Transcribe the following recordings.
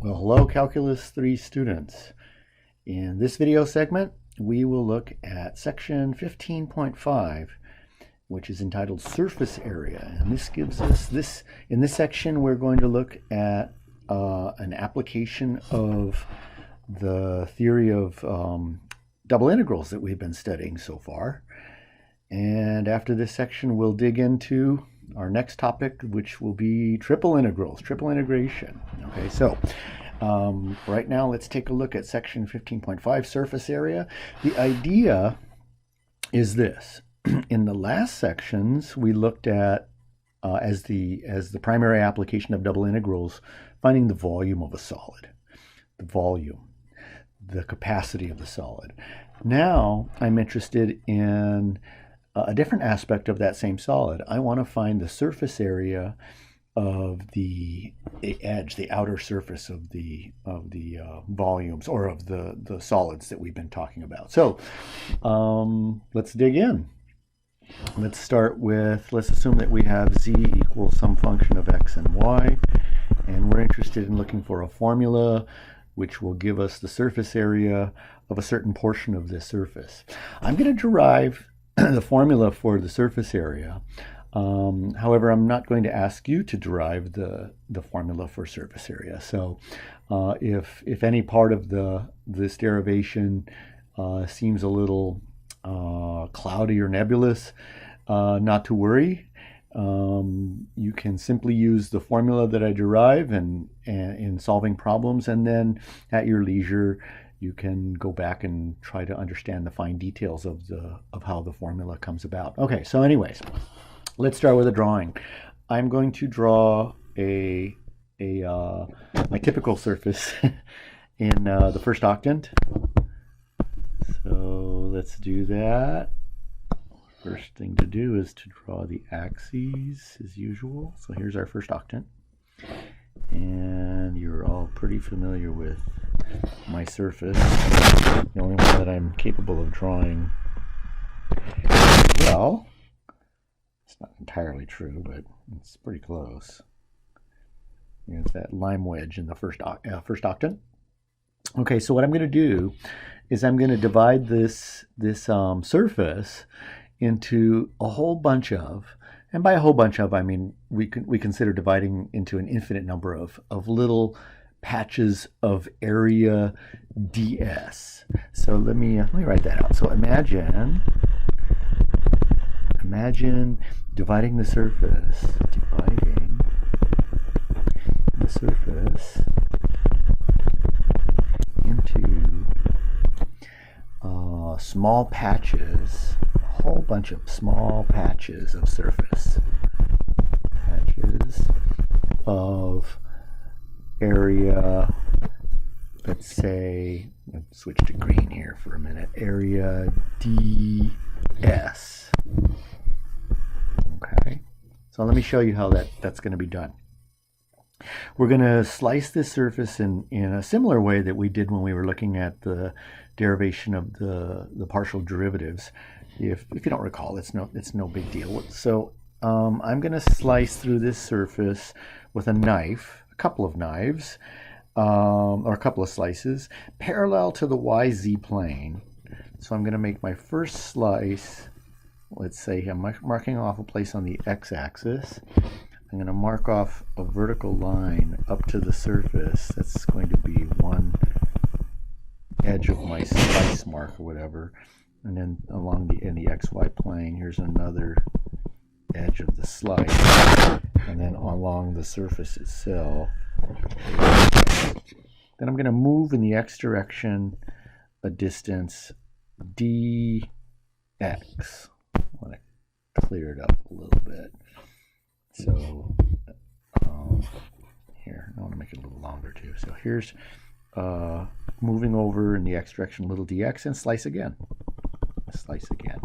Well, hello Calculus 3 students. In this video segment, we will look at section 15.5, which is entitled Surface Area. And this gives us in this section, we're going to look at an application of the theory of double integrals that we've been studying so far. And after this section, we'll dig into our next topic, which will be triple integrals, triple integration. Okay, so right now let's take a look at section 15.5, surface area. The idea is this. In the last sections, we looked at, as the primary application of double integrals, finding the volume of a solid, the volume, the capacity of the solid. Now I'm interested in a different aspect of that same solid. I want to find the surface area of the edge, the outer surface of the volumes or of the solids that we've been talking about. So let's dig in. Let's start with, let's assume that we have z equals some function of x and y, and we're interested in looking for a formula which will give us the surface area of a certain portion of this surface. I'm going to derive the formula for the surface area. However, I'm not going to ask you to derive the formula for surface area. So if any part of this derivation seems a little cloudy or nebulous, not to worry. You can simply use the formula that I derive and in solving problems, and then at your leisure you can go back and try to understand the fine details of how the formula comes about. Okay, so anyways, let's start with a drawing. I'm going to draw my typical surface in the first octant. So let's do that. First thing to do is to draw the axes as usual. So here's our first octant. And you're all pretty familiar with my surface. The only one that I'm capable of drawing well. It's not entirely true, but it's pretty close. There's that lime wedge in the first octant. Okay, so what I'm going to do is I'm going to divide this surface into a whole bunch of, and by a whole bunch of I mean we consider dividing into an infinite number of little patches of area ds. So let me write that out. So imagine dividing the surface into small patches, a whole bunch of small patches of surface, patches of area. Let's say, let's switch to green here for a minute, area ds. Okay, so let me show you how that's going to be done. We're going to slice this surface in a similar way that we did when we were looking at the derivation of the partial derivatives. If you don't recall, it's no big deal. So I'm going to slice through this surface with a knife, a couple of knives, or a couple of slices, parallel to the YZ plane. So I'm going to make my first slice. Let's say I'm marking off a place on the x-axis. I'm going to mark off a vertical line up to the surface. That's going to be one edge of my slice mark or whatever. And then along in the XY plane, here's another edge of the slice. And then along the surface itself. Then I'm going to move in the x direction a distance dx. I want to clear it up a little bit. So here, I want to make it a little longer too. So here's moving over in the x direction, little dx, and slice again. Slice again.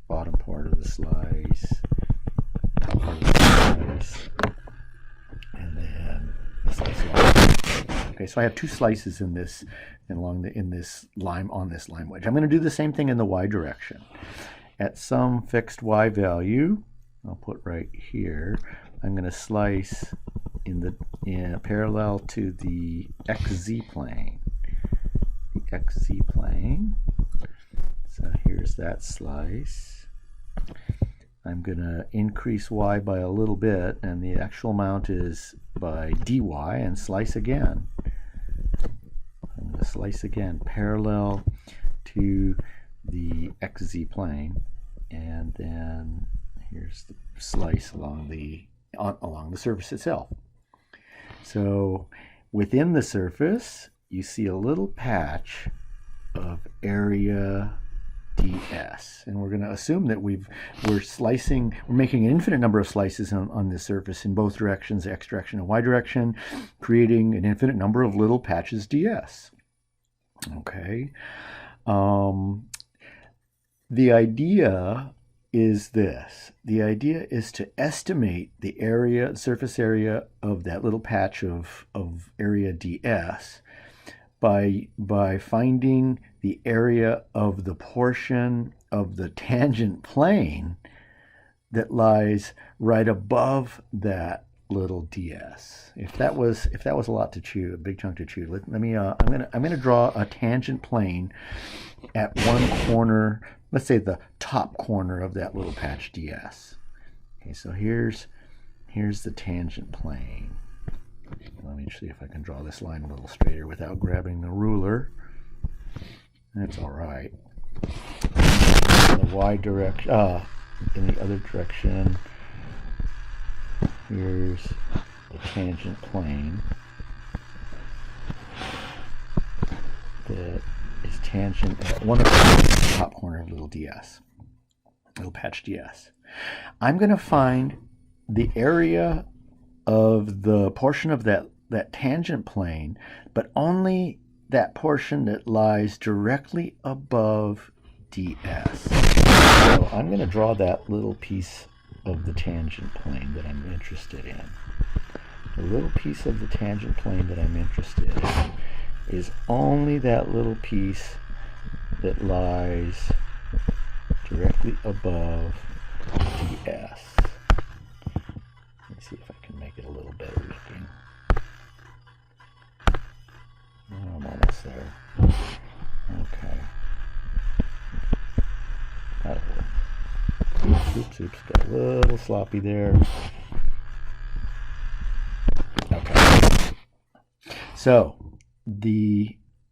Bottom part of the slice, top part of the slice, and then slice again. Okay, so I have two slices in this on this lime wedge. I'm going to do the same thing in the y direction. At some fixed y value, I'll put right here, I'm going to slice parallel to the XZ plane. The XZ plane. So here's that slice. I'm going to increase y by a little bit, and the actual amount is by dy, and slice again. I'm going to slice again parallel to the XZ plane, and then here's the slice along the surface itself. So within the surface, you see a little patch of area ds, and we're going to assume that we're making an infinite number of slices on this surface in both directions, x direction and y direction, creating an infinite number of little patches ds. Okay. The idea is this. The idea is to estimate the surface area of that little patch of area ds by finding the area of the portion of the tangent plane that lies right above that little ds. If that was a lot to chew, a big chunk to chew, I'm gonna draw a tangent plane at one corner. Let's say the top corner of that little patch ds. Okay, so here's the tangent plane. Let me see if I can draw this line a little straighter without grabbing the ruler. That's all right. In the y direction, in the other direction, here's the tangent plane that is tangent at one of the top corner of little ds, little patch ds. I'm going to find the area of the portion of that tangent plane, but only that portion that lies directly above ds. So I'm going to draw that little piece of the tangent plane that I'm interested in. The little piece of the tangent plane that I'm interested in is only that little piece that lies directly above ds. Let me see if I can make it a little better looking. Oh, I'm almost there. Okay. That'll work. Oops, got a little sloppy there. Okay. So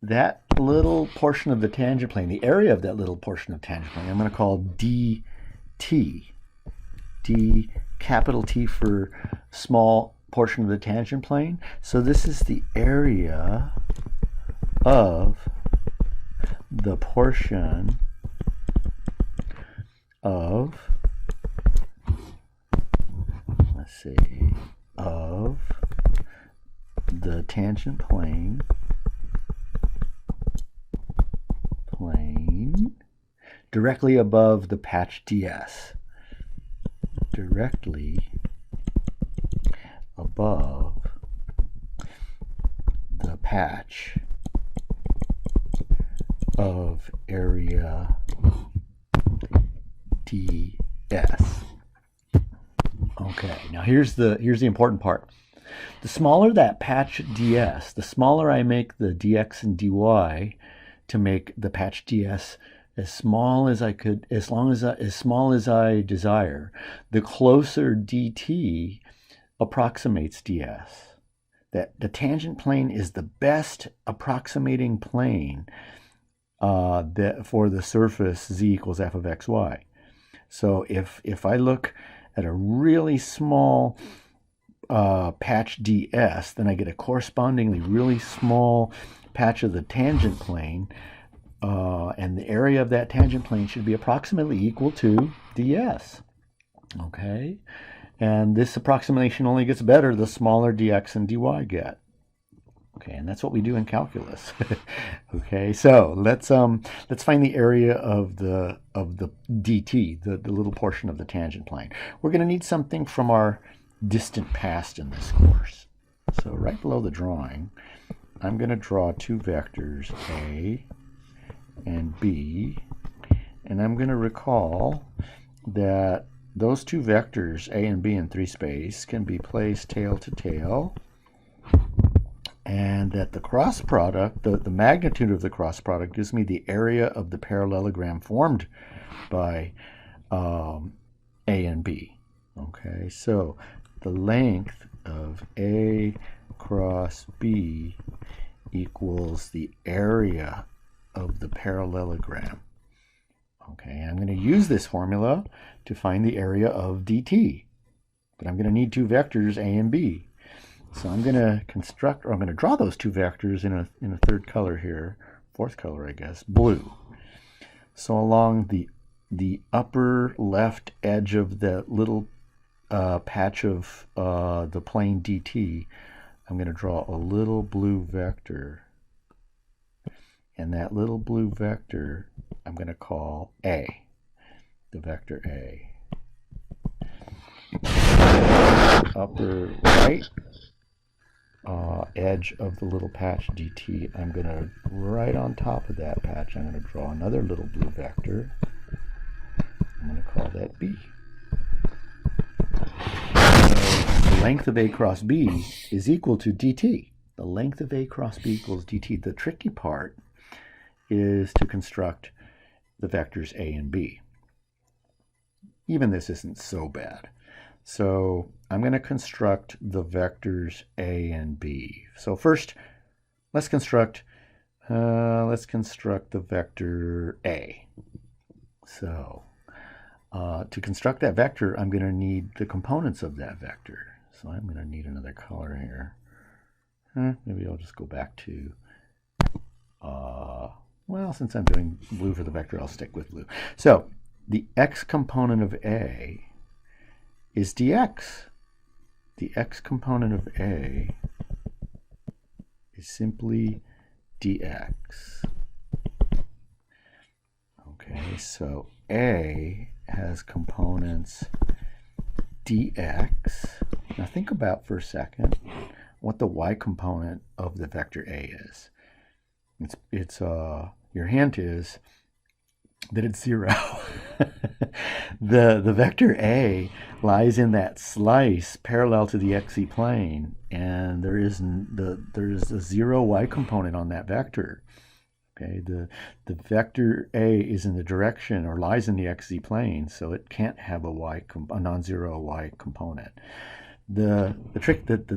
that little portion of the tangent plane, the area of that little portion of tangent plane, I'm going to call dt. D, capital T for small portion of the tangent plane. So this is the area of the portion of, let's see, of the tangent plane directly above the patch ds. Directly above the patch of area ds. Okay, now here's the important part. The smaller that patch ds, the smaller I make the dx and dy to make the patch ds as small as I could, as small as I desire, the closer dt approximates ds. That the tangent plane is the best approximating plane for the surface z equals f of xy. So if I look at a really small patch ds, then I get a correspondingly really small patch of the tangent plane, and the area of that tangent plane should be approximately equal to ds. Okay, and this approximation only gets better the smaller dx and dy get. Okay, and that's what we do in calculus. Okay, so let's find the area of the dt, the little portion of the tangent plane. We're going to need something from our distant past in this course. So right below the drawing, I'm going to draw two vectors, a and b, and I'm going to recall that those two vectors, A and B in 3 space, can be placed tail to tail, and that the cross product, the magnitude of the cross product, gives me the area of the parallelogram formed by A and B. Okay, so the length of A cross B equals the area of the parallelogram. Okay, I'm going to use this formula to find the area of dt, but I'm going to need two vectors, A and B. So I'm going to construct, or I'm going to draw those two vectors in a third color here, fourth color, I guess, blue. So along the upper left edge of the little patch of the plane dt, I'm going to draw a little blue vector. And that little blue vector I'm going to call A, the vector A. Upper right edge of the little patch dt, I'm going to, right on top of that patch, I'm going to draw another little blue vector. I'm going to call that B. So the length of A cross B is equal to dt. The length of A cross B equals dt. The tricky part is to construct the vectors A and B. Even this isn't so bad. So I'm going to construct the vectors A and B. So first, let's construct the vector A. So to construct that vector, I'm going to need the components of that vector. So I'm going to need another color here. Maybe I'll just go back to, well, since I'm doing blue for the vector, I'll stick with blue. So the x component of A is dx. The x component of A is simply dx. Okay, so A has components dx. Now think about for a second what the y component of the vector A is. It's your hint is that it's 0. The vector A lies in that slice parallel to the xy plane, and there's a 0 y component on that vector. Okay, the vector A is in the direction, or lies in the xz plane, so it can't have a non-zero y component. The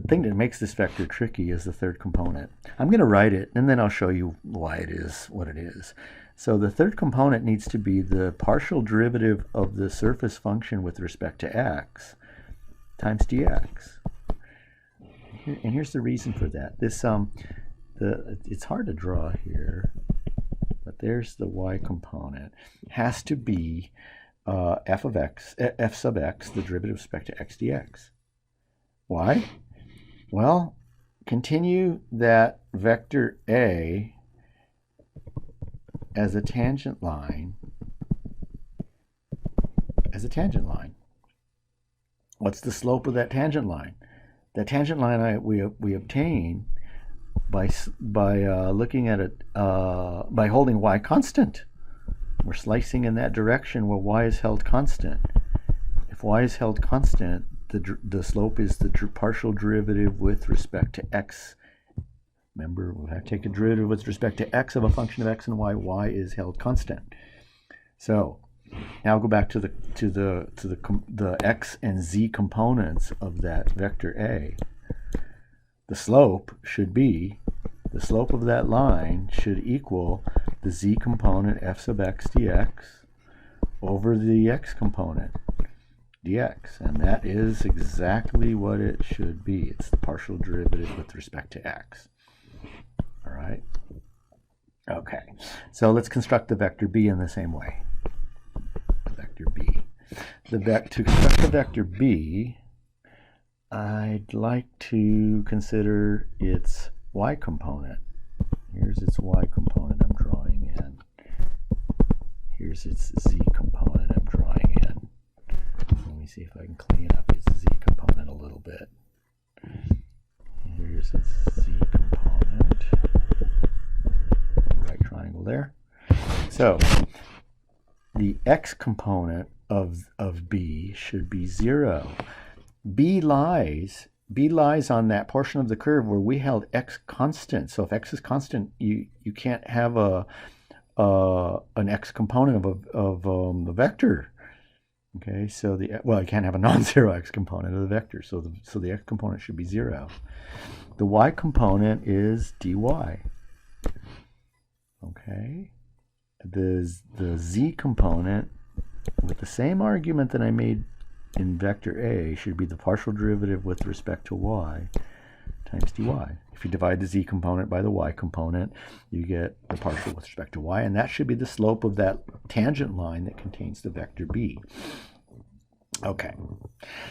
thing that makes this vector tricky is the third component. I'm going to write it, and then I'll show you why it is what it is. So the third component needs to be the partial derivative of the surface function with respect to x times dx. And here's the reason for that. It's hard to draw here, but there's the y component. Has to be f sub x, the derivative with respect to x dx. Why? Well, continue that vector A as a tangent line. What's the slope of that tangent line? That tangent line we obtain by looking at it by holding y constant. We're slicing in that direction where y is held constant. If y is held constant, the slope is the partial derivative with respect to x. Remember, we have to take a derivative with respect to x of a function of x and y. Y is held constant. So now go back to the x and z components of that vector A. The slope should be, the slope of that line should equal the z component f sub x dx over the x component dx, and that is exactly what it should be. It's the partial derivative with respect to x. All right. Okay, so let's construct the vector B in the same way. Vector B. To construct the vector B, I'd like to consider its y component. Here's its y component I'm drawing in. Here's its z component I'm drawing in. Let me see if I can clean up its z component a little bit. Here's its z component. Right triangle there. So the x component of B should be 0. B lies on that portion of the curve where we held x constant. So if x is constant, you can't have an x component of the vector. Okay, so you can't have a non-zero x component of the vector. So the x component should be 0. The y component is dy. Okay, the z component, with the same argument that I made in vector A, should be the partial derivative with respect to y times dy. If you divide the z component by the y component, you get the partial with respect to y, and that should be the slope of that tangent line that contains the vector b. Okay,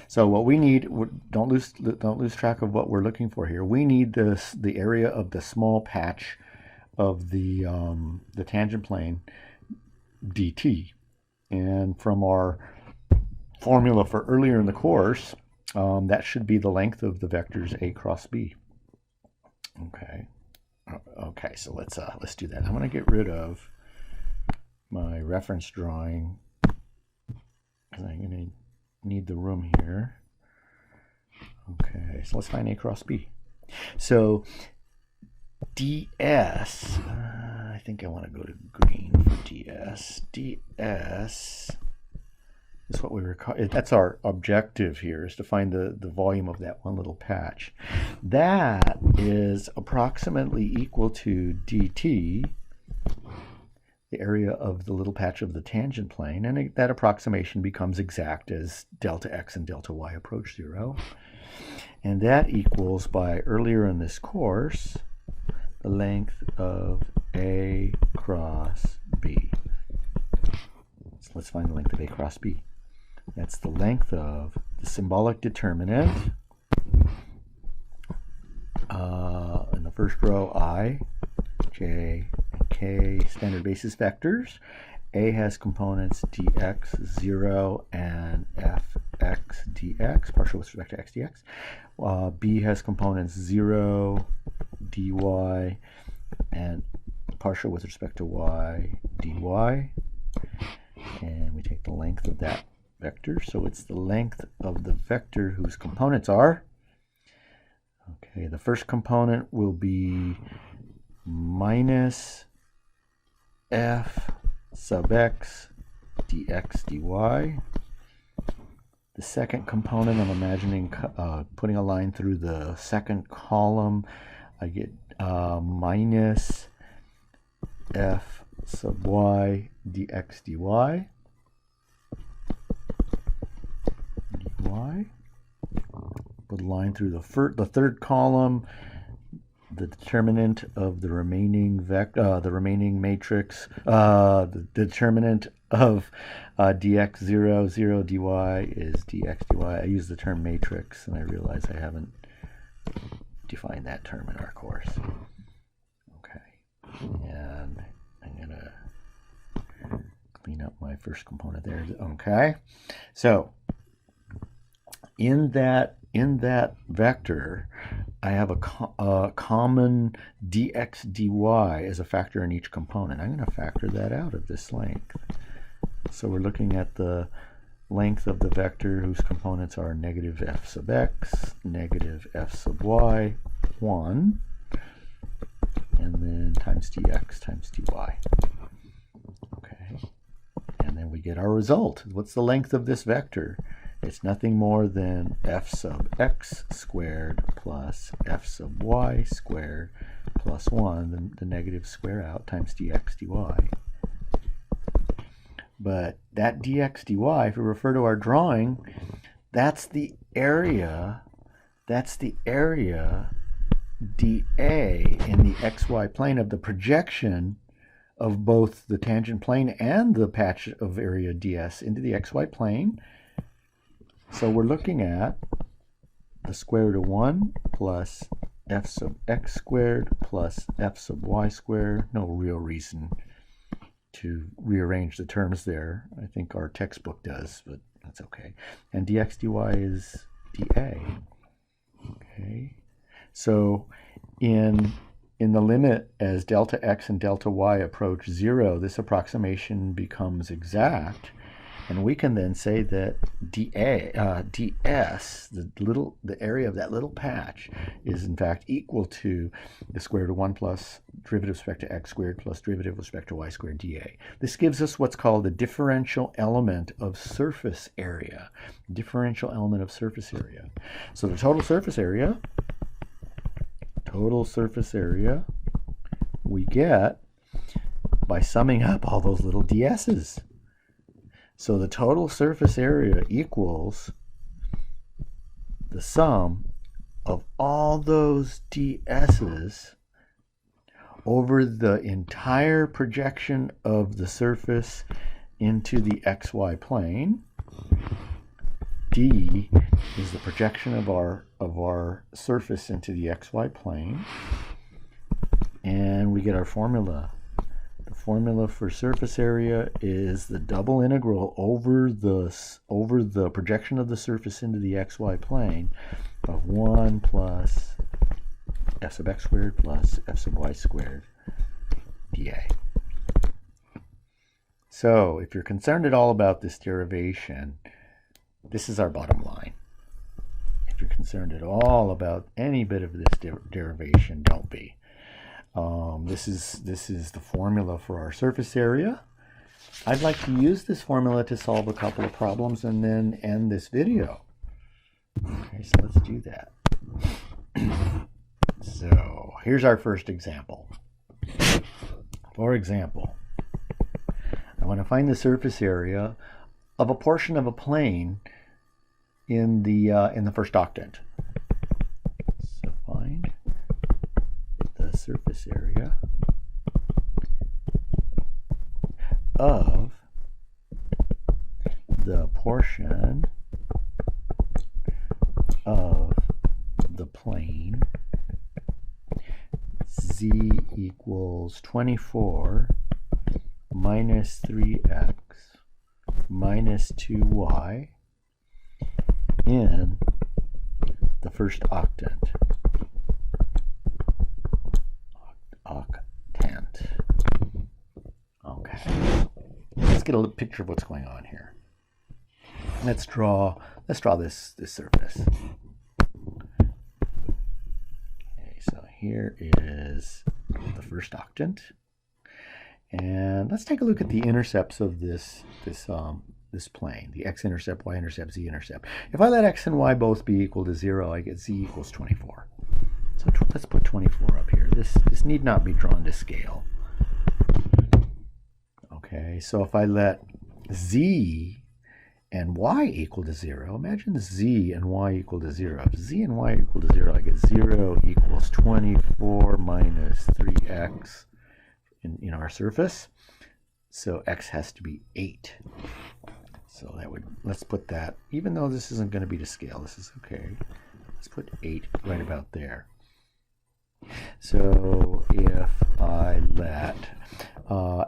so what we need, don't lose track of what we're looking for here. We need the area of the small patch of the tangent plane dt, and from our formula for earlier in the course, that should be the length of the vectors a cross b. Okay, so let's do that. I'm going to get rid of my reference drawing because I'm going to need the room here. Okay, so let's find a cross b. So ds, I think I want to go to green for ds. ds is what we recall. That's our objective here, is to find the volume of that one little patch. That is approximately equal to dt, the area of the little patch of the tangent plane, and that approximation becomes exact as delta x and delta y approach 0. And that equals, by earlier in this course, the length of a cross b. So let's find the length of a cross b. That's the length of the symbolic determinant in the first row, I, j, and k standard basis vectors. A has components dx, 0, and fx dx, partial with respect to x dx. B has components 0, dy, and partial with respect to y dy. And we take the length of that vector, so it's the length of the vector whose components are, okay, the first component will be minus f sub x dx dy. The second component, I'm imagining putting a line through the second column. I get minus f sub y dx dy. Put a line through the third column, the determinant of the remaining matrix, the determinant of dx 0, 0 dy is dx dy. I use the term matrix, and I realize I haven't defined that term in our course. Okay, and I'm gonna clean up my first component there. Okay, so in that vector, I have a common dx dy as a factor in each component. I'm going to factor that out of this length. So we're looking at the length of the vector whose components are negative f sub x, negative f sub y, 1, and then times dx times dy. Okay, and then we get our result. What's the length of this vector? It's nothing more than f sub x squared plus f sub y squared plus 1, the negative square out, times dx dy. But that dx dy, if we refer to our drawing, that's the area dA in the xy plane of the projection of both the tangent plane and the patch of area ds into the xy plane. So we're looking at the square root of 1 plus f sub x squared plus f sub y squared. No real reason to rearrange the terms there. I think our textbook does, but that's okay. And dx dy is dA. Okay. So in the limit as delta x and delta y approach 0, this approximation becomes exact. And we can then say that ds, the area of that little patch, is in fact equal to the square root of 1 plus derivative with respect to x squared plus derivative with respect to y squared dA. This gives us what's called the differential element of surface area. Differential element of surface area. So the total surface area we get by summing up all those little ds's. So the total surface area equals the sum of all those ds's over the entire projection of the surface into the xy plane. D is the projection of our surface into the xy plane, and we get our formula. The formula for surface area is the double integral over the projection of the surface into the xy plane of 1 plus f sub x squared plus f sub y squared dA. So if you're concerned at all about this derivation, this is our bottom line. If you're concerned at all about any bit of this derivation, don't be. This is the formula for our surface area. I'd like to use this formula to solve a couple of problems and then end this video. Okay, so let's do that. So here's our first example. For example, I want to find the surface area of a portion of a plane in the first octant. So find the surface area of the portion of the plane z equals 24 minus 3x minus 2y in the first octant. Okay. Let's get a picture of what's going on here. Let's draw this surface. Okay, so here is the first octant. And let's take a look at the intercepts of this plane, the x-intercept, y-intercept, z-intercept. If I let x and y both be equal to 0, I get z equals 24. So let's put 24 up here. This need not be drawn to scale. Okay, so if I let z and y equal to 0, imagine z and y equal to 0. If z and y equal to 0, I get 0 equals 24 minus 3x in our surface. So x has to be 8. So let's put that, even though this isn't going to be to scale, this is okay. Let's put 8 right about there. So if I let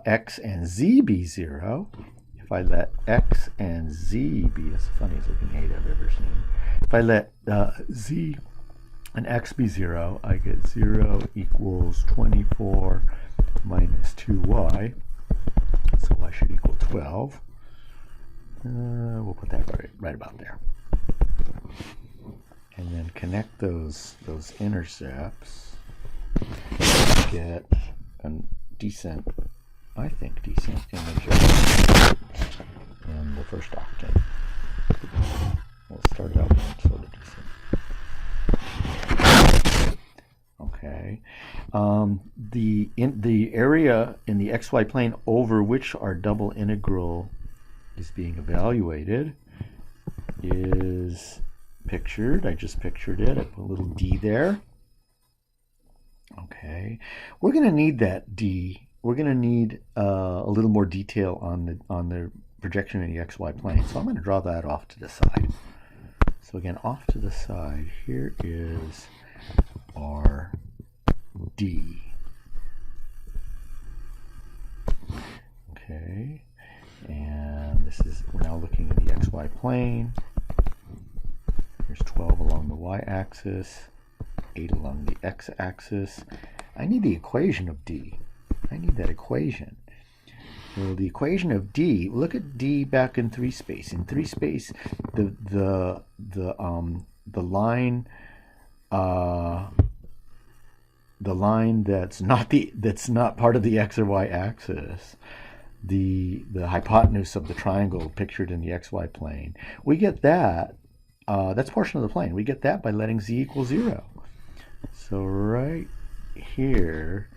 x and z be 0, if I let x and z be as funny as looking 8 I've ever seen, if I let z and x be 0, I get 0 equals 24 minus 2y. So y should equal 12. We'll put that right about there. And then connect those intercepts. Get a decent image in the first octant. We'll start it out with sort of decent. Okay. The area in the xy plane over which our double integral is being evaluated is pictured. I just pictured it. I put a little d there. Okay. We're going to need that d. We're going to need a little more detail on the projection in the xy plane. So I'm going to draw that off to the side. So again, off to the side, here is our d. Okay. And we're now looking at the xy plane. Here's 12 along the y-axis, 8 along the x-axis. I need the equation of d. I need that equation. So the equation of D, look at D back in 3 space. In 3 space, the line that's not part of the x or y axis, the hypotenuse of the triangle pictured in the xy plane, we get that. That's portion of the plane. We get that by letting z equal 0. So right here,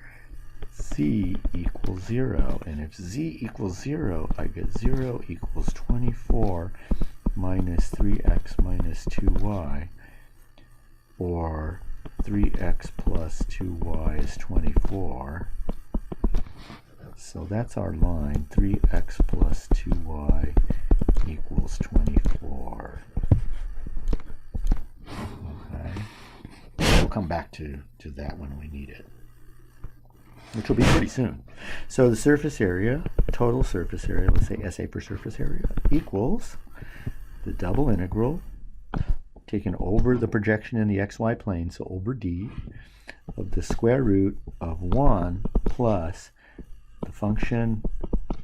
z equals 0, and if z equals 0, I get 0 equals 24 minus 3x minus 2y, or 3x plus 2y is 24. So that's our line, 3x plus 2y equals 24. Okay. We'll come back to that when we need it, which will be pretty soon. So the surface area, total surface area, let's say SA per surface area, equals the double integral taken over the projection in the xy plane, so over D, of the square root of 1 plus the function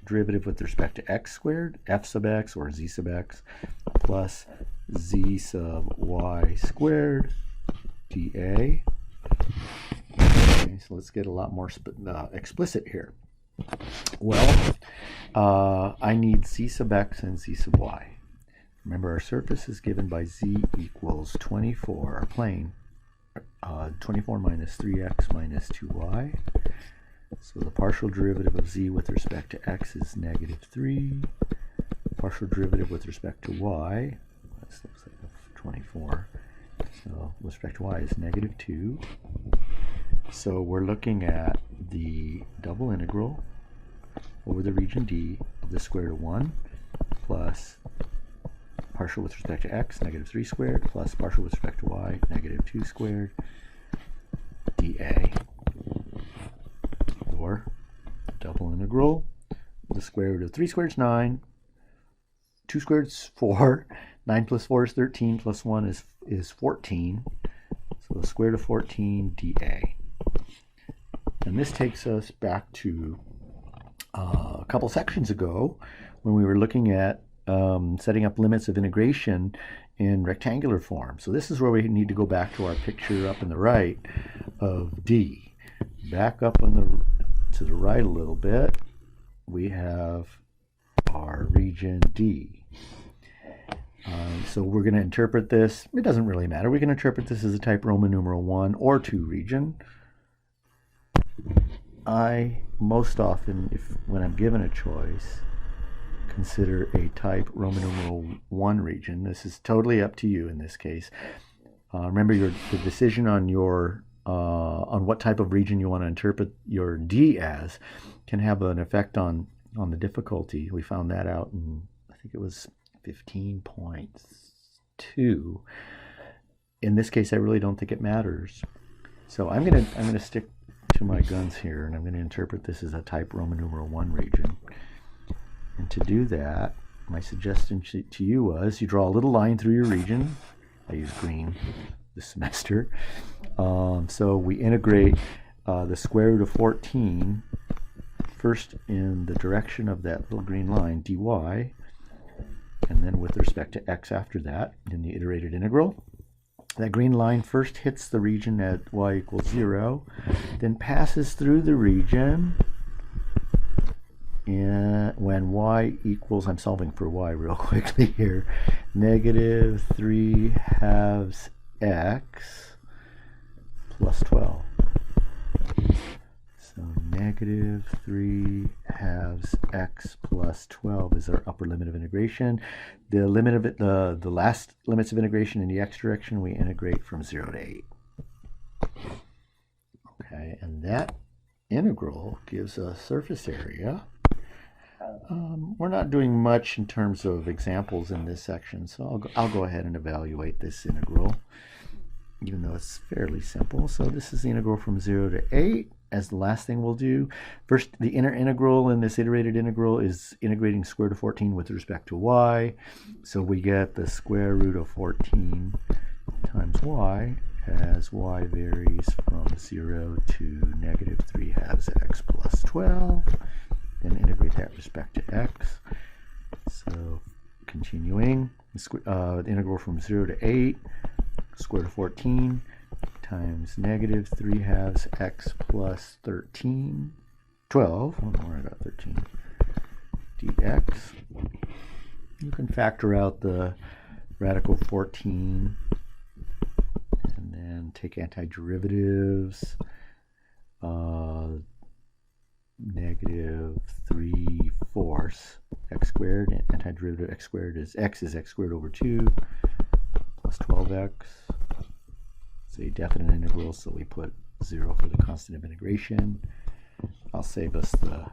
derivative with respect to x squared, f sub x or z sub x, plus z sub y squared dA. Okay, so let's get a lot more explicit here. Well, I need z sub x and z sub y. Remember, our surface is given by z equals 24, our plane, 24 minus 3x minus 2y. So the partial derivative of z with respect to x is negative 3. Partial derivative with respect to y, this looks like 24. So with respect to y is negative 2. So we're looking at the double integral over the region D of the square root of 1 plus partial with respect to x, negative 3 squared, plus partial with respect to y, negative 2 squared, dA. Or double integral, the square root of 3 squared is 9, 2 squared is 4, 9 plus 4 is 13, plus 1 is 14. So the square root of 14 dA. And this takes us back to a couple sections ago when we were looking at setting up limits of integration in rectangular form. So this is where we need to go back to our picture up in the right of D. Back up to the right a little bit, we have our region D. So we're going to interpret this, it doesn't really matter, we can interpret this as a type Roman numeral 1 or 2 region. I most often, when I'm given a choice, consider a type Roman numeral 1 region. This is totally up to you in this case. Remember, the decision on what type of region you want to interpret your D as can have an effect on the difficulty. We found that out in, I think it was 15.2. In this case, I really don't think it matters. So I'm gonna stick to my guns here, and I'm going to interpret this as a type Roman numeral 1 region. And to do that, my suggestion to you was you draw a little line through your region. I use green this semester. So we integrate the square root of 14 first in the direction of that little green line, dy, and then with respect to x after that in the iterated integral. That green line first hits the region at y equals 0, then passes through the region, and when y equals, I'm solving for y real quickly here, negative 3 halves x plus 12. So negative 3 halves x plus 12 is our upper limit of integration. The limit of it, the last limits of integration in the x direction, we integrate from 0 to 8. Okay, and that integral gives a surface area. We're not doing much in terms of examples in this section, so I'll go ahead and evaluate this integral, even though it's fairly simple. So this is the integral from 0 to 8. As the last thing we'll do, first the inner integral in this iterated integral is integrating square root of 14 with respect to y. So we get the square root of 14 times y as y varies from 0 to negative 3 halves x plus 12. and integrate that with respect to x. So continuing, the integral from 0 to 8, square root of 14 times negative 3/2 x plus 13, 12, I don't know where I got 13, dx. You can factor out the radical 14 and then take antiderivatives. Negative 3/4 x squared, antiderivative x squared is x squared over 2 plus 12x. It's a definite integral, so we put 0 for the constant of integration. I'll save us the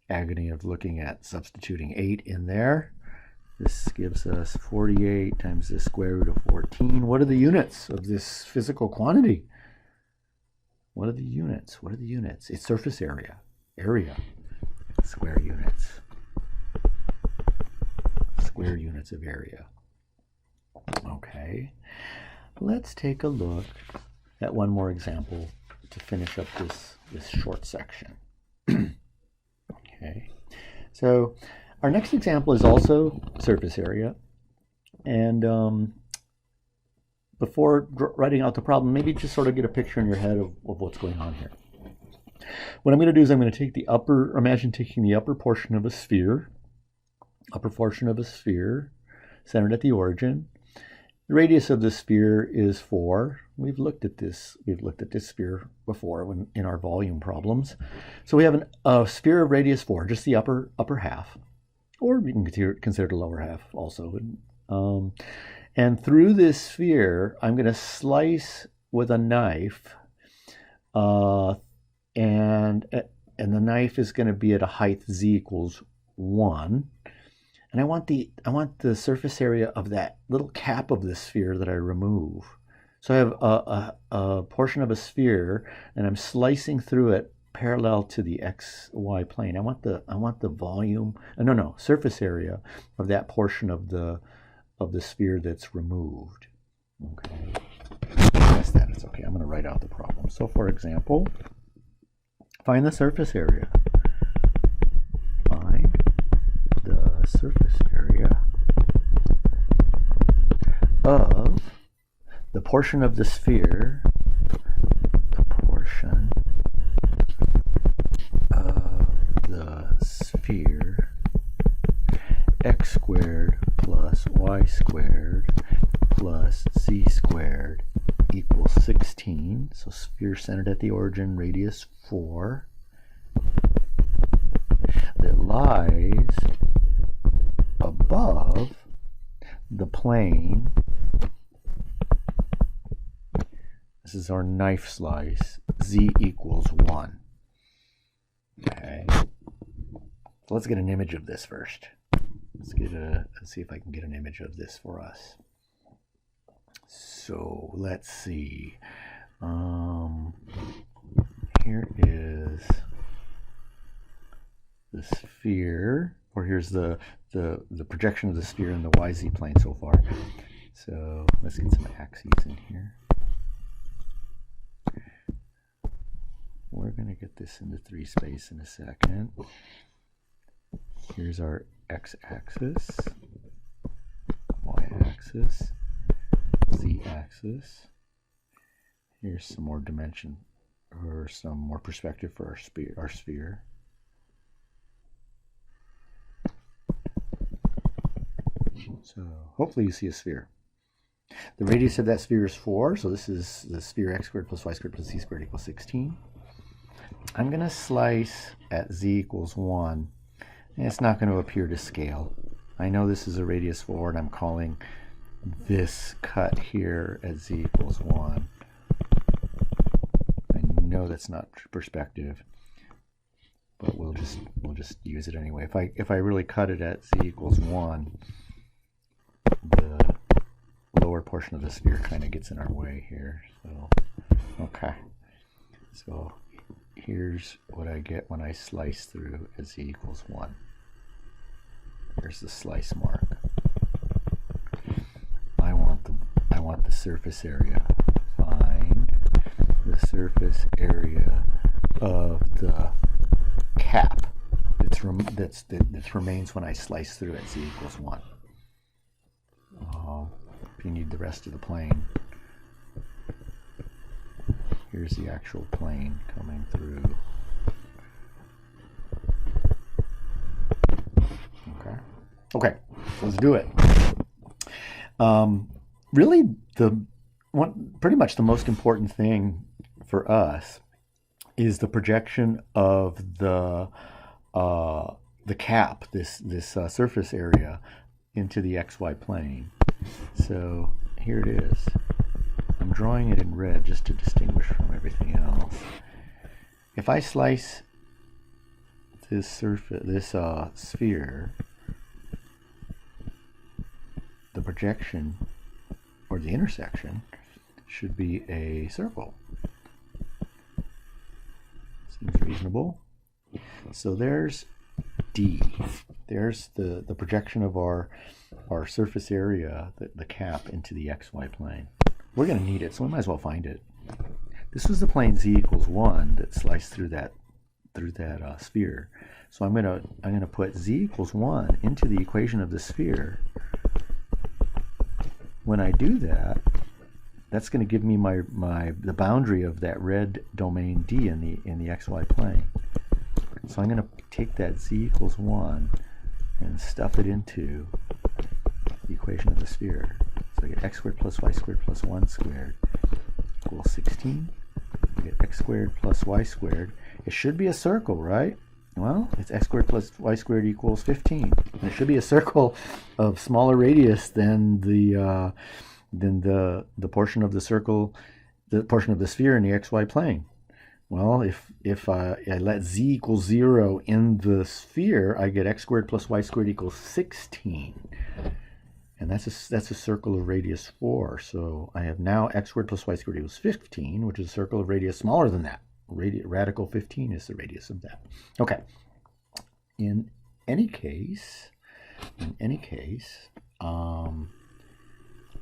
agony of looking at substituting 8 in there. This gives us 48 times the square root of 14. What are the units of this physical quantity? What are the units? What are the units? It's surface area. Area. Square units. Square units of area. Okay. Let's take a look at one more example to finish up this short section. Okay. So our next example is also surface area. And before writing out the problem, maybe just sort of get a picture in your head of what's going on here. What I'm going to do is I'm going to take the upper, imagine taking the upper portion of a sphere, centered at the origin. The radius of the sphere is 4. We've looked at this sphere before in our volume problems. So we have a sphere of radius 4, just the upper half, or you can consider the lower half also. And through this sphere, I'm going to slice with a knife, and the knife is going to be at a height z equals 1. And I want the surface area of that little cap of the sphere that I remove. So I have a portion of a sphere, and I'm slicing through it parallel to the xy plane. I want the volume, surface area of that portion of the sphere that's removed. Okay. Guess that it's okay. I'm going to write out the problem. So for example, find the surface area. Find the surface area of the portion of the sphere, x squared plus y squared plus z squared equals 16. So sphere centered at the origin, radius 4, that lies above the plane. This is our knife slice, z equals 1. Okay. So let's get an image of this first. Let's see if I can get an image of this for us. So let's see. Here is the sphere, or here's the projection of the sphere in the YZ plane so far. So let's get some axes in here. We're going to get this into 3 space in a second. Here's our x-axis, y-axis, z-axis. Here's some more dimension, or some more perspective for our sphere. So hopefully you see a sphere. The radius of that sphere is 4, so this is the sphere x squared plus y squared plus z squared equals 16. I'm going to slice at z equals 1, and it's not going to appear to scale. I know this is a radius 4, and I'm calling this cut here at z equals 1. I know that's not perspective, but we'll just use it anyway. If I really cut it at z equals 1, the lower portion of the sphere kind of gets in our way here. So okay, so here's what I get when I slice through at z equals 1. Here's the slice mark. I want the surface area. Find the surface area of the cap. that remains when I slice through it, z equals 1. If you need the rest of the plane, here's the actual plane coming through. Okay, so let's do it. Really, pretty much the most important thing for us is the projection of the cap, this surface area, into the xy plane. So here it is. I'm drawing it in red just to distinguish from everything else. If I slice this sphere, the projection, or the intersection, should be a circle. Seems reasonable. So there's D. There's the projection of our surface area, the cap, into the xy plane. We're going to need it, so we might as well find it. This was the plane z equals 1 that sliced through that sphere. So I'm going to put z equals 1 into the equation of the sphere. When I do that, that's going to give me the boundary of that red domain D in the xy plane. So I'm going to take that z equals 1 and stuff it into the equation of the sphere. So I get x squared plus y squared plus 1 squared equals 16. I get x squared plus y squared. It should be a circle, right? Well, it's x squared plus y squared equals 15. And it should be a circle of smaller radius than the portion of the circle, the portion of the sphere in the xy plane. Well, if I let z equal 0 in the sphere, I get x squared plus y squared equals 16. And that's a circle of radius 4. So I have now x squared plus y squared equals 15, which is a circle of radius smaller than that. Radical 15 is the radius of that. Okay. In any case,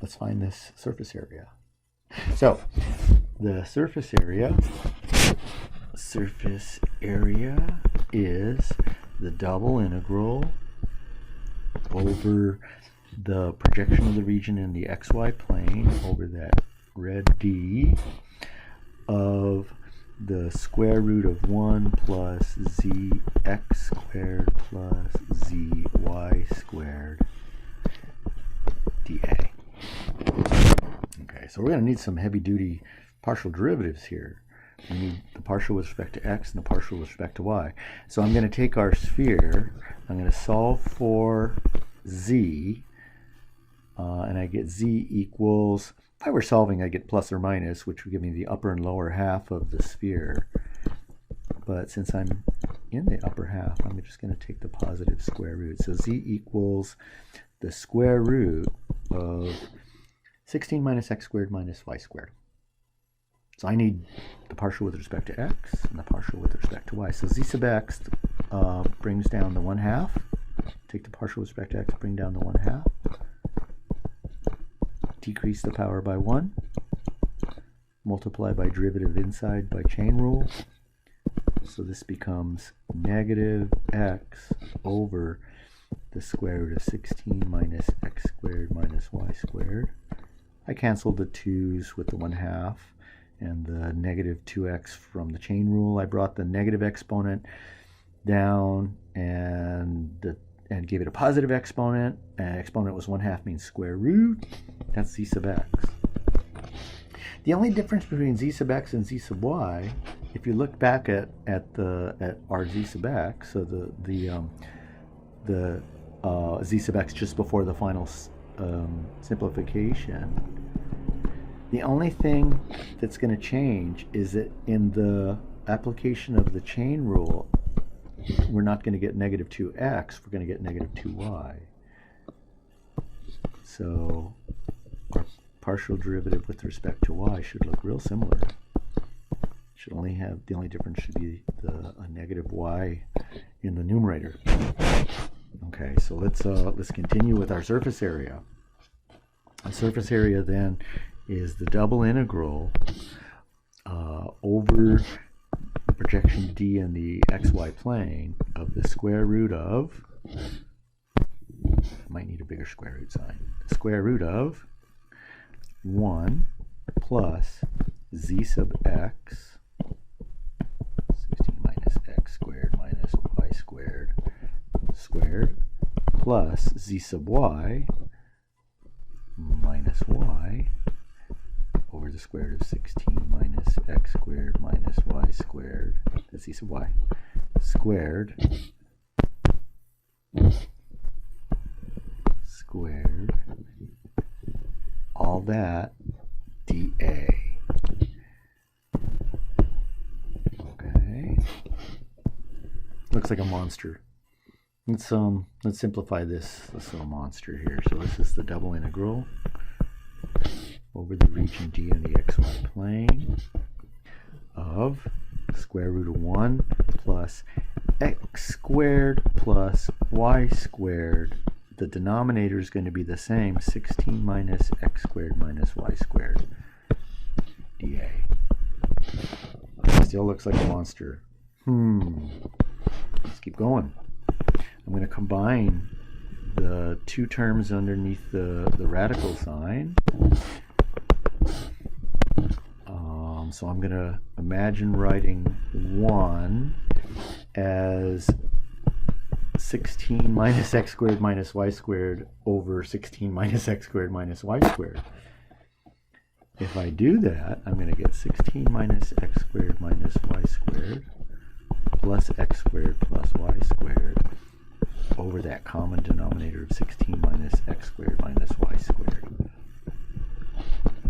let's find this surface area. So the surface area is the double integral over the projection of the region in the xy plane over that red D of the square root of 1 plus zx squared plus zy squared dA. Okay, so we're going to need some heavy-duty partial derivatives here. We need the partial with respect to x and the partial with respect to y. So I'm going to take our sphere, I'm going to solve for z, and I get z equals, if I were solving, I get plus or minus, which would give me the upper and lower half of the sphere. But since I'm in the upper half, I'm just going to take the positive square root. So z equals the square root of 16 minus x squared minus y squared. So I need the partial with respect to x and the partial with respect to y. So z sub x brings down the 1/2. Take the partial with respect to x, bring down the 1/2. Decrease the power by 1. Multiply by derivative inside by chain rule. So this becomes negative x over the square root of 16 minus x squared minus y squared. I canceled the 2's with the 1/2 and the negative 2x from the chain rule. I brought the negative exponent down and gave it a positive exponent. Exponent was 1/2 means square root. That's z sub x. The only difference between z sub x and z sub y, if you look back at our z sub x, so the z sub x just before the final simplification, the only thing that's going to change is that in the application of the chain rule, we're not going to get negative 2x, we're going to get negative 2y. So our partial derivative with respect to y should look real similar. Should only have, the only difference should be a negative y in the numerator. Okay, so let's continue with our surface area. The surface area then is the double integral over projection D in the xy plane of the square root of, might need a bigger square root sign, square root of 1 plus z sub x, 16 minus x squared minus y squared squared, plus z sub y minus y over the square root of 16 minus x squared minus y squared, that's z sub y, squared, squared, all that dA. Okay. Looks like a monster. Let's simplify this little monster here. So this is the double integral over the region D in the xy plane of square root of 1 plus x squared plus y squared. The denominator is going to be the same, 16 minus x squared minus y squared dA. Still looks like a monster. Let's keep going. I'm going to combine the two terms underneath the radical sign. So I'm going to imagine writing 1 as 16 minus x squared minus y squared over 16 minus x squared minus y squared. If I do that, I'm going to get 16 minus x squared minus y squared plus x squared plus y squared over that common denominator of 16 minus x squared minus y squared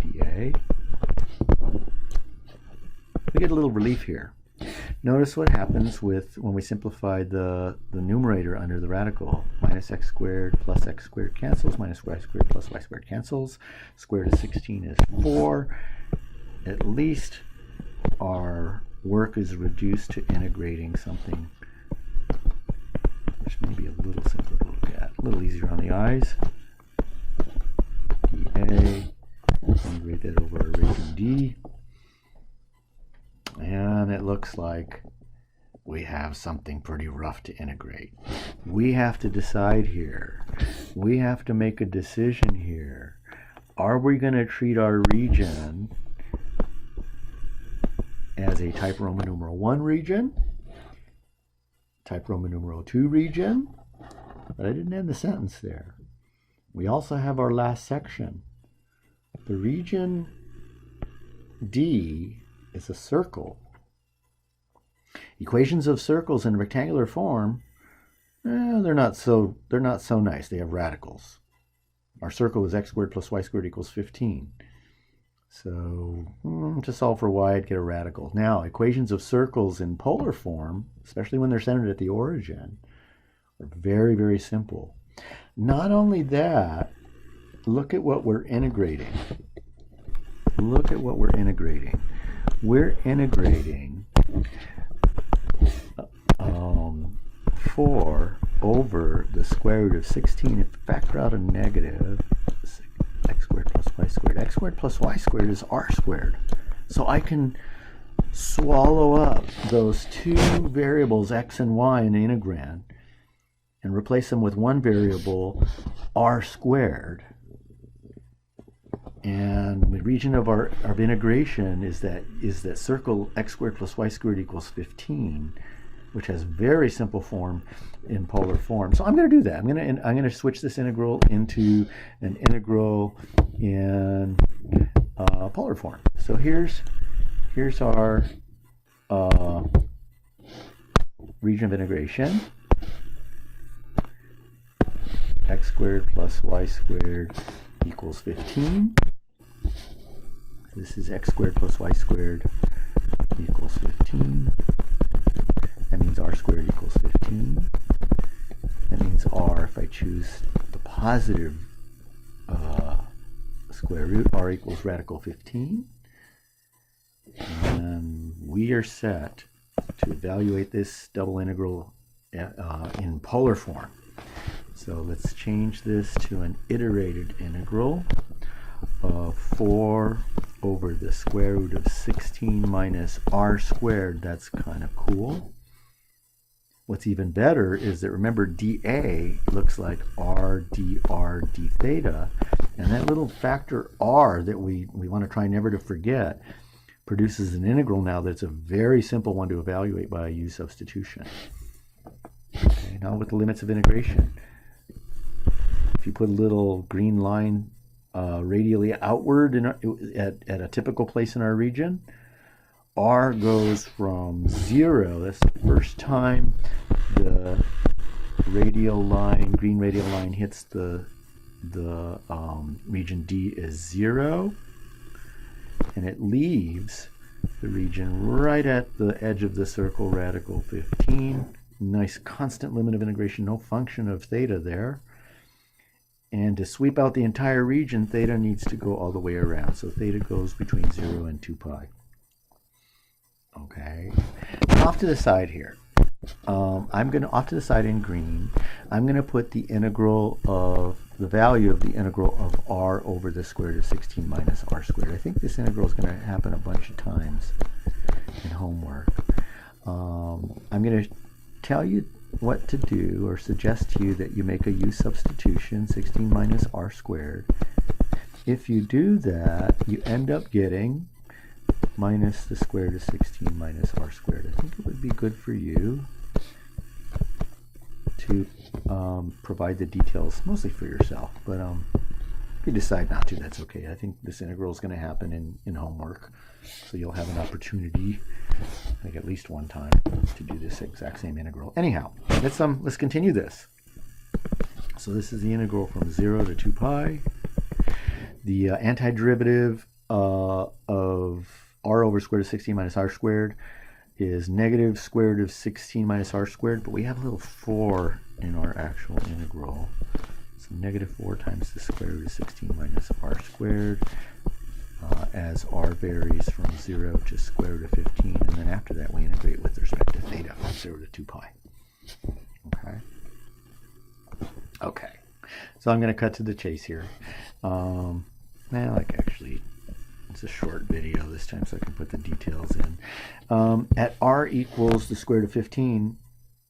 dA. We get a little relief here. Notice what happens when we simplify the numerator under the radical. Minus x squared plus x squared cancels, minus y squared plus y squared cancels. Square root of 16 is 4. At least our work is reduced to integrating something which may be a little simpler to look at, a little easier on the eyes. dA, integrate that over our region D. And it looks like we have something pretty rough to integrate. We have to decide here. We have to make a decision here. Are we going to treat our region as a type Roman numeral 1 region, type Roman numeral 2 region? But I didn't end the sentence there. We also have our last section. The region D is a circle. Equations of circles in rectangular form, they're not so nice. They have radicals. Our circle is x squared plus y squared equals 15. So to solve for y, I'd get a radical. Now, equations of circles in polar form, especially when they're centered at the origin, are very, very simple. Not only that, look at what we're integrating. Look at what we're integrating. We're integrating 4 over the square root of 16. If we factor out a negative, x squared plus y squared. X squared plus y squared is r squared. So I can swallow up those two variables, x and y, in the integrand and replace them with one variable, r squared. And the region of our integration is that circle x squared plus y squared equals 15, which has very simple form in polar form. So I'm going to do that. I'm going to switch this integral into an integral in polar form. So here's our region of integration. X squared plus y squared equals 15. This is x squared plus y squared equals 15. That means r squared equals 15. That means r, if I choose the positive square root, r equals radical 15. And we are set to evaluate this double integral in polar form. So let's change this to an iterated integral of 4 over the square root of 16 minus r squared. That's kind of cool. What's even better is that, remember, dA looks like r dr d theta, and that little factor r that we want to try never to forget produces an integral now that's a very simple one to evaluate by u substitution. Okay, now with the limits of integration. If you put a little green line radially outward at a typical place in our region, r goes from 0. That's the first time the radial line, green radial line, hits the region D is 0, and it leaves the region right at the edge of the circle, radical 15. Nice constant limit of integration, no function of theta there. And to sweep out the entire region, theta needs to go all the way around. So theta goes between 0 and 2 pi. Okay. And off to the side here, off to the side in green, I'm going to put the integral of the value of the integral of r over the square root of 16 minus r squared. I think this integral is going to happen a bunch of times in homework. I'm going to tell you what to do, or suggest to you that you make a u substitution, 16 minus r squared. If you do that, you end up getting minus the square root of 16 minus r squared. I think it would be good for you to provide the details, mostly for yourself, but if you decide not to, that's okay. I think this integral is going to happen in homework, so you'll have an opportunity, I think at least one time, to do this exact same integral. Anyhow, let's continue this. So this is the integral from 0 to 2 pi. The antiderivative of r over square root of 16 minus r squared is negative square root of 16 minus r squared, but we have a little 4 in our actual integral. So negative 4 times the square root of 16 minus r squared, as r varies from 0 to square root of 15, and then after that we integrate with respect to theta from 0 to 2 pi. Okay, so I'm going to cut to the chase here. It's a short video this time, so I can put the details in. At r equals the square root of 15,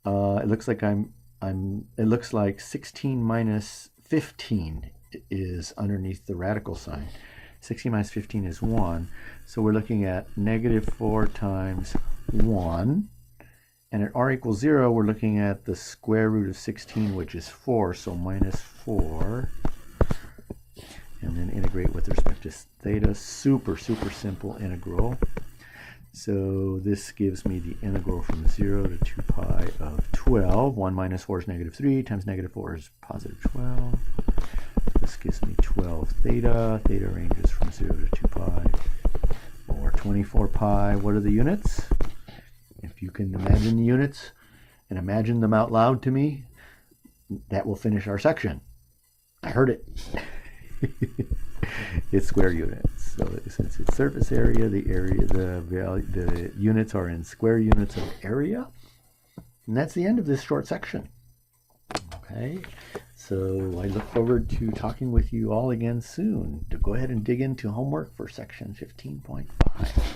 it looks like 16 minus 15 is underneath the radical sign. 16 minus 15 is 1, so we're looking at negative 4 times 1. And at r equals 0, we're looking at the square root of 16, which is 4, so minus 4. And then integrate with respect to theta. Super simple integral. So this gives me the integral from 0 to 2 pi of 12. 1 minus 4 is negative 3 times negative 4 is positive 12. This gives me 12 theta. Theta ranges from 0 to 2 pi, or 24 pi. What are the units? If you can imagine the units and imagine them out loud to me, that will finish our section. I heard it. It's square units. So since it's surface area, the units are in square units of area. And that's the end of this short section. Okay, so I look forward to talking with you all again soon. To go ahead and dig into homework for section 15.5.